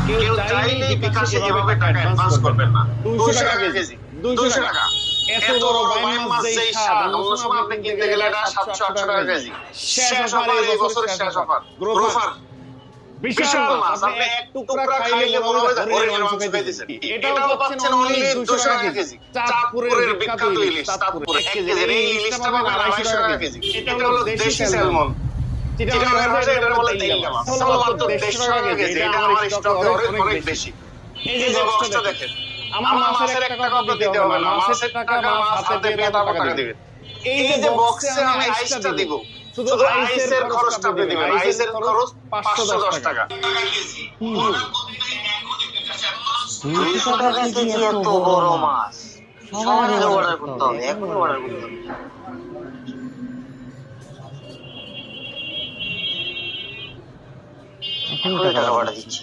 কেউ চাইলেই বিকাশে এভাবে টাকা অ্যাডভান্স করবেন না। 200 টাকা কেজি, 200 টাকা। এত বড় বাইম মাছ যেই স্বাদ, অন্য সময় আপনি কিনতে গেলে এটা 700-800 টাকা কেজি। শেষ অফার, এই বছরের শেষ অফার। গ্রোফার বিশাল মাছ, আপনি এক টুকরা খাইলে মনে হবে হরিণের মাংস খাইতেছেন। এটাও পাচ্ছেন অনলি 200 টাকা কেজি। চাঁদপুরের বিখ্যাত ইলিশ, চাঁদপুরের 1 কেজির এই ইলিশটা পাবেন 250 টাকা কেজি। এটা হলো দেশি স্যালমন। চিটাগাংয়ের ভাষায় এটার বলে তেইলা মাছ। হলো মাত্র 150 টাকা কেজি। এটা আমার স্টকে অনেক বেশি। এই যে বক্সটা দেখেন, আমার মাছের 1 টাকা দিতে হবে না। মাছের টাকা মাছ হাতে পেয়ে তারপর টাকা দিবেন। এই যে বক্সে আমি আইসটা দিব, শুধু আইসের খরচটা আপনি দিবেন। আইসের খরচ 510 টাকা। 200 টাকা কেজি এত বড় মাছ সবারই অর্ডার করতে হবে, এখন অর্ডার করতে হবে। 1 টাকা অর্ডার দিচ্ছি।